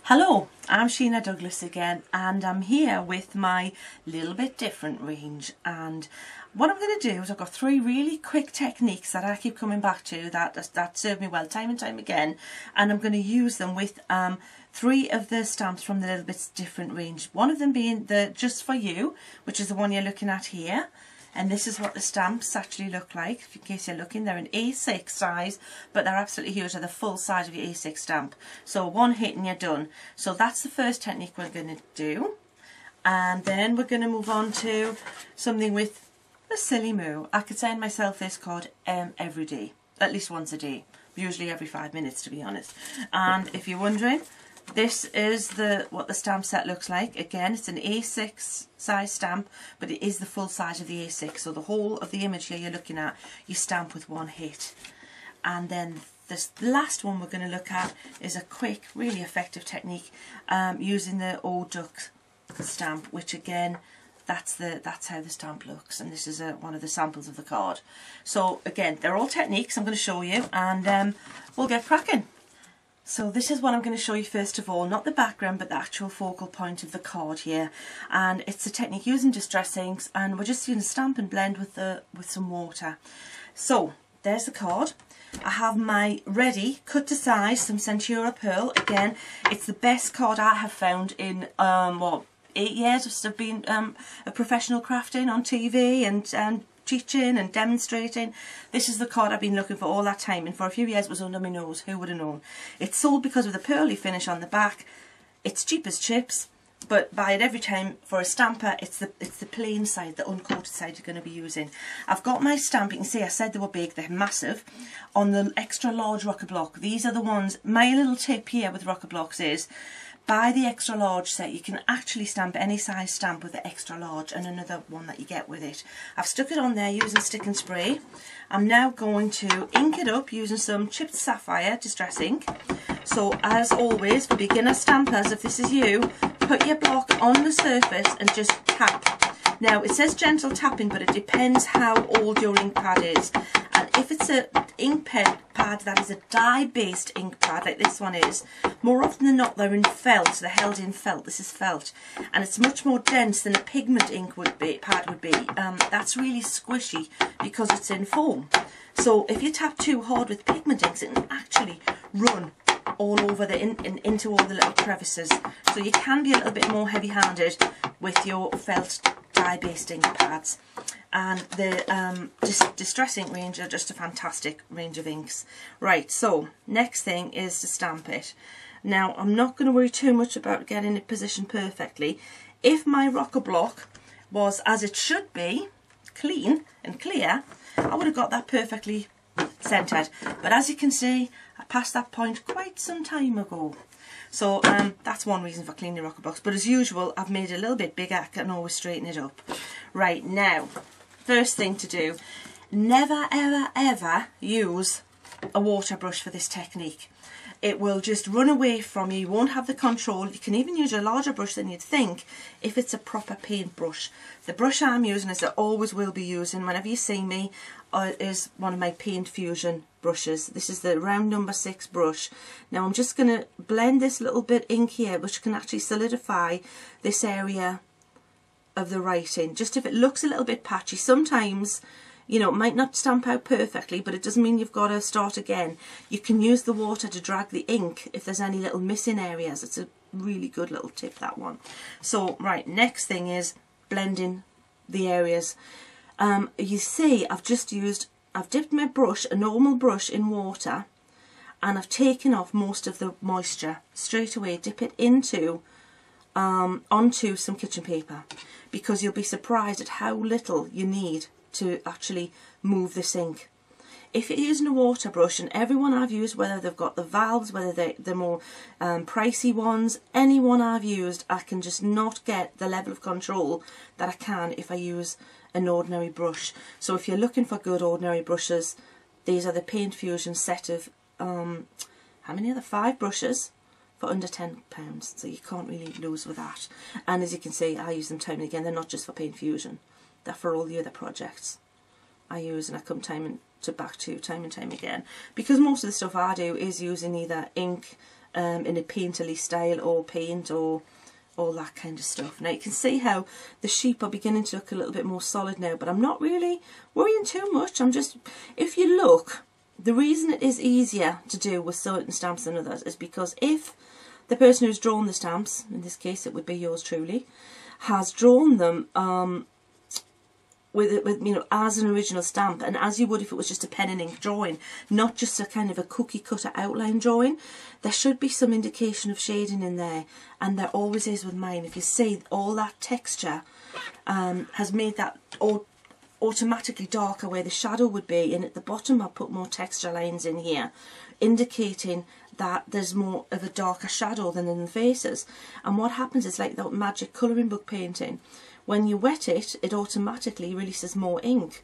Hello, I'm Sheena Douglass again, and I'm here with my little bit different range. And what I'm going to do is I've got three really quick techniques that I keep coming back to that serve me well time and time again, and I'm going to use them with three of the stamps from the little bit different range. One of them being the Just For You, which is the one you're looking at here. And this is what the stamps actually look like. In case you're looking, they're an A6 size, but they're absolutely huge. They're the full size of your A6 stamp. So one hit and you're done. So that's the first technique we're going to do. And then we're going to move on to something with a silly moo. I could send myself this card every day, at least once a day. Usually every 5 minutes, to be honest. And if you're wondering, this is what the stamp set looks like. Again, it's an A6 size stamp, but it is the full size of the A6. So the whole of the image here you're looking at, you stamp with one hit. And then this last one we're going to look at is a quick, really effective technique using the Old Duck stamp, which again, that's how the stamp looks. And this is one of the samples of the card. So again, they're all techniques I'm going to show you, and we'll get cracking. So this is what I'm going to show you first of all, not the background but the actual focal point of the card here, and it's a technique using distress inks, and we're just using stamp and blend with some water. So there's the card. I have my ready cut to size some Centura Pearl. Again, it's the best card I have found in 8 years of being a professional crafting on TV and teaching and demonstrating. This is the card I've been looking for all that time, and for a few years it was under my nose. Who would have known? It's sold because of the pearly finish on the back. It's cheap as chips, but buy it every time. For a stamper, it's the plain side, the uncoated side you're going to be using. I've got my stamp. You can see I said they were big, they're massive, on the extra large rocker block. These are the ones. My little tip here with rocker blocks is buy the extra large set. You can actually stamp any size stamp with the extra large and another one that you get with it. I've stuck it on there using stick and spray. I'm now going to ink it up using some chipped sapphire distress ink. So as always, for beginner stampers, if this is you, put your block on the surface and just tap. Now it says gentle tapping, but it depends how old your ink pad is. And if it's an ink pad that is a dye-based ink pad, like this one is, more often than not they're in felt, they're held in felt. This is felt, and it's much more dense than a pigment ink pad would be. That's really squishy because it's in foam. So if you tap too hard with pigment inks, it can actually run all over into all the little crevices. So you can be a little bit more heavy-handed with your felt dye-based ink pads. And the distress ink range are just a fantastic range of inks. Right, so next thing is to stamp it. Now I'm not going to worry too much about getting it positioned perfectly. If my rocker block was as it should be, clean and clear, I would have got that perfectly centered. But as you can see, I passed that point quite some time ago. So that's one reason for cleaning rocker blocks. But as usual, I've made it a little bit bigger. I can always straighten it up. Right, now, first thing to do, never ever ever use a water brush for this technique. It will just run away from you. You won't have the control. You can even use a larger brush than you'd think if it's a proper paint brush. The brush I'm using, as I always will be using whenever you see me, is one of my Paint Fusion brushes. This is the round number 6 brush. Now I'm just going to blend this little bit ink here, which can actually solidify this area of the writing. Just if it looks a little bit patchy, sometimes, you know, it might not stamp out perfectly, but it doesn't mean you've got to start again. You can use the water to drag the ink if there's any little missing areas. It's a really good little tip, that one. So, right, next thing is blending the areas. You see, I've dipped my brush, a normal brush, in water, and I've taken off most of the moisture. Straight away, dip it into onto some kitchen paper, because you'll be surprised at how little you need to actually move this ink. If you're using a water brush, and everyone I've used, whether they've got the valves, whether they're more pricey ones, any one I've used, I can just not get the level of control that I can if I use an ordinary brush. So if you're looking for good ordinary brushes, these are the Paint Fusion set of, how many are there? 5 brushes for under £10, so you can't really lose with that. And as you can see, I use them time and again. They're not just for Paint Fusion, they're for all the other projects I use, and I come time and back to time and time again, because most of the stuff I do is using either ink in a painterly style or paint or all that kind of stuff. Now you can see how the sheep are beginning to look a little bit more solid now, but I'm not really worrying too much. I'm just, if you look, the reason it is easier to do with certain stamps than others is because if the person who's drawn the stamps, in this case it would be yours truly, has drawn them with you know, as an original stamp, and as you would if it was just a pen and ink drawing, not just a kind of a cookie cutter outline drawing, there should be some indication of shading in there, and there always is with mine. If you see, all that texture has made that automatically darker where the shadow would be, and at the bottom I put more texture lines in here, indicating that there's more of a darker shadow than in the faces. And what happens is, like that magic colouring book painting, when you wet it, it automatically releases more ink,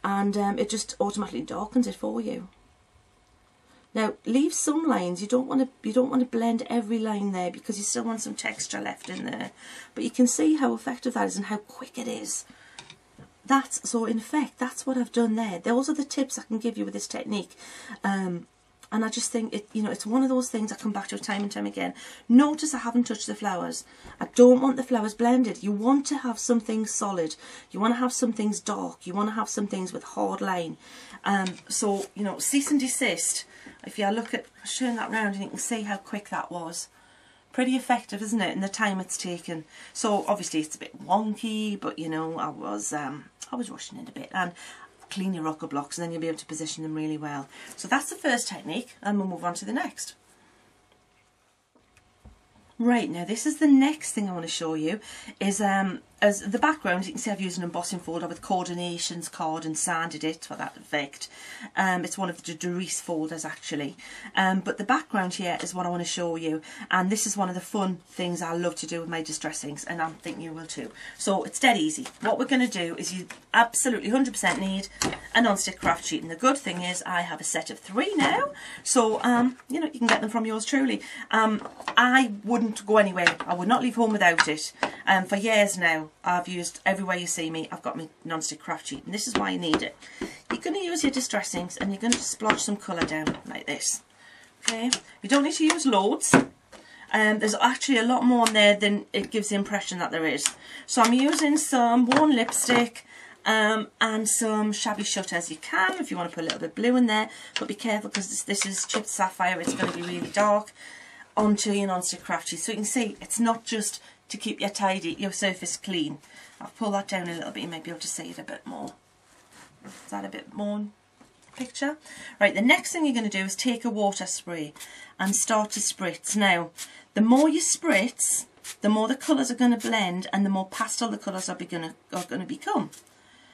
and it just automatically darkens it for you. Now leave some lines. You don't want to blend every line there, because you still want some texture left in there. But you can see how effective that is and how quick it is. So in effect, that's what I've done there. Those are the tips I can give you with this technique. And I just think it's one of those things I come back to time and time again. Notice I haven't touched the flowers. I don't want the flowers blended. You want to have some things solid. You want to have some things dark. You want to have some things with hard line. So, you know, cease and desist. If you look at, turn that round and you can see how quick that was. Pretty effective, isn't it, in the time it's taken. So obviously it's a bit wonky, but you know, I was rushing it a bit. And clean your rocker blocks, and then you'll be able to position them really well. So that's the first technique, and we'll move on to the next. Right, now this is the next thing I want to show you, is as the background, you can see I've used an embossing folder with coordinations card and sanded it for that effect. It's one of the Doris folders actually, but the background here is what I want to show you, and this is one of the fun things I love to do with my distress inks, and I think you will too. So it's dead easy. What we're going to do is you absolutely 100% need a non-stick craft sheet, and the good thing is I have a set of 3 now, so you know, you can get them from yours truly. I wouldn't go anywhere. I would not leave home without it. For years now I've used, everywhere you see me, I've got my non-stick craft sheet, and this is why you need it. You're going to use your distress inks, and you're going to splodge some colour down like this. Okay, you don't need to use loads. There's actually a lot more in there than it gives the impression that there is. So I'm using some worn lipstick and some shabby shutters. You can, if you want to put a little bit of blue in there, but be careful because this is chipped sapphire, it's going to be really dark, onto your non-stick craft sheet. So you can see it's not just to keep your surface clean. I'll pull that down a little bit, you might be able to see it a bit more. Is that a bit more picture? Right, the next thing you're going to do is take a water spray and start to spritz. Now, the more you spritz, the more the colours are going to blend, and the more pastel the colours are going to become.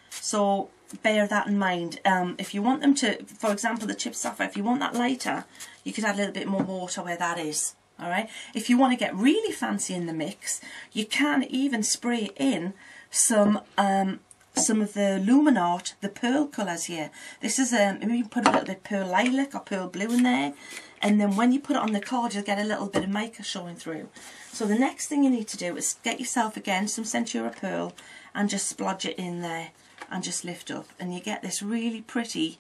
So bear that in mind. If you want them to, for example, the chipped sapphire, if you want that lighter, you could add a little bit more water where that is. Alright, if you want to get really fancy in the mix, you can even spray in some of the Luminart, the pearl colours here. This is maybe you put a little bit of pearl lilac or pearl blue in there, and then when you put it on the card, you'll get a little bit of mica showing through. So the next thing you need to do is get yourself again some Centura pearl and just splodge it in there and just lift up, and you get this really pretty,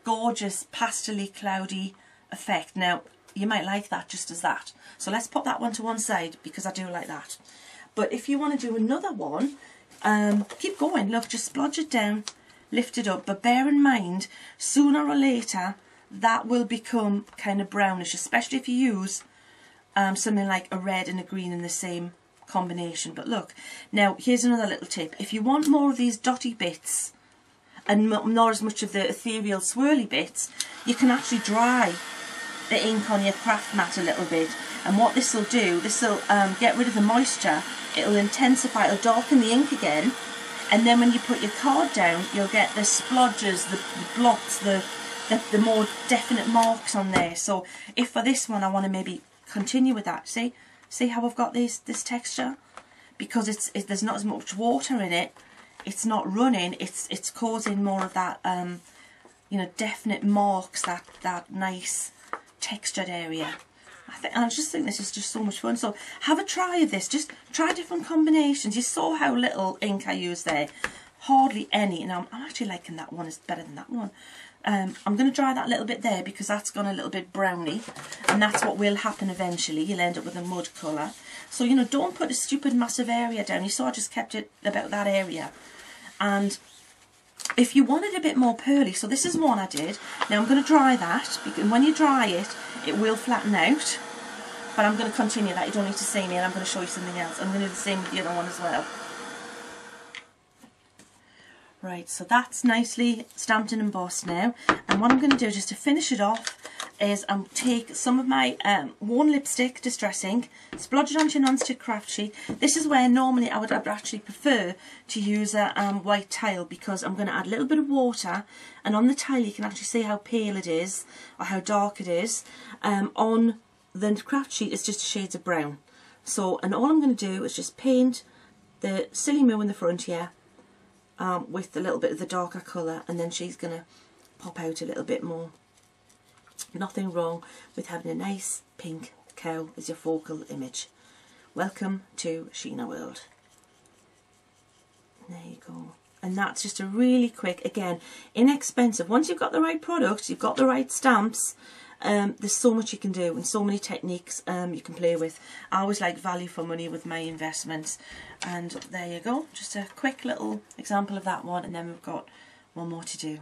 gorgeous, pastel-y, cloudy effect. Now, you might like that just as that. So let's pop that one to one side because I do like that. But if you want to do another one, keep going. Look, just splodge it down, lift it up. But bear in mind, sooner or later, that will become kind of brownish, especially if you use something like a red and a green in the same combination. But look, now here's another little tip. If you want more of these dotty bits and not as much of the ethereal swirly bits, you can actually dry the ink on your craft mat a little bit, and what this will do, this will get rid of the moisture, it will intensify, it'll darken the ink again, and then when you put your card down, you'll get the splodges, the blots, the more definite marks on there. So if for this one I want to maybe continue with that, see how I've got this texture, because there's not as much water in it, it's not running, it's causing more of that you know, definite marks, that nice textured area. I just think this is just so much fun. So have a try of this, just try different combinations. You saw how little ink I used there, hardly any. Now I'm actually liking that one, it's better than that one. I'm going to dry that a little bit there because that's gone a little bit browny, and that's what will happen eventually. You'll end up with a mud colour. So, you know, don't put a stupid massive area down. You saw I just kept it about that area. And if you want it a bit more pearly, so this is one I did. Now I'm going to dry that, because when you dry it, it will flatten out. But I'm going to continue that. You don't need to see me, and I'm going to show you something else. I'm going to do the same with the other one as well. Right, so that's nicely stamped and embossed now. And what I'm going to do just to finish it off is take some of my worn lipstick, Distress ink, splodge it onto your non-stick craft sheet. This is where normally I would actually prefer to use a white tile, because I'm going to add a little bit of water, and on the tile you can actually see how pale it is or how dark it is. On the craft sheet it's just shades of brown. So, and all I'm going to do is just paint the silly moo in the front here with a little bit of the darker colour, and then she's going to pop out a little bit more. Nothing wrong with having a nice pink cow as your focal image. Welcome to Sheena World. There you go. And that's just a really quick, again, inexpensive. Once you've got the right product, you've got the right stamps, there's so much you can do and so many techniques you can play with. I always like value for money with my investments. And there you go, just a quick little example of that one, and then we've got one more to do.